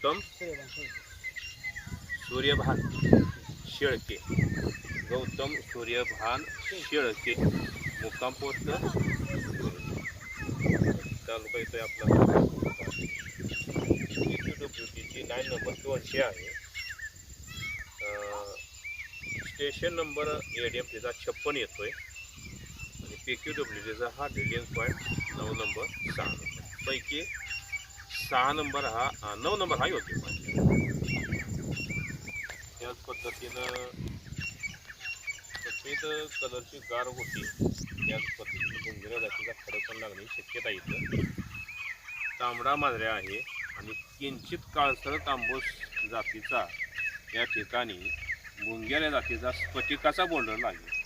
गौतम सूर्यभान शेळके. गौतम सूर्यभान शेळके, मुक्काम पोस्ट तालुका येतोय आपला. PQWTची लाईन नंबर 200 आहे. स्टेशन नंबर ADM तिचा 56 येतोय आणि PQWTचा हा डिलिंग पॉईंट 9 नंबर 6 नंबर पैकी 6 नंबर हा 9 नंबर हा योग्य पॉईंट. त्याच पद्धतीनं सफेद कलरची गार होती, त्याच पद्धतीने गुंगऱ्या जातीचा खडक पण लागण्याची शक्यता इथं. तांबडा मांजऱ्या आहे आणि किंचित काळसर तांबूस जातीचा या ठिकाणी मुंग्या जातीचा स्फटिकाचा बोंडर लागेल.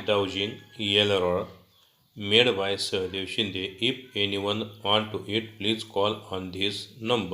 Dowsing Yellow made by Sahadev Shinde. If anyone want to eat, please call on this number.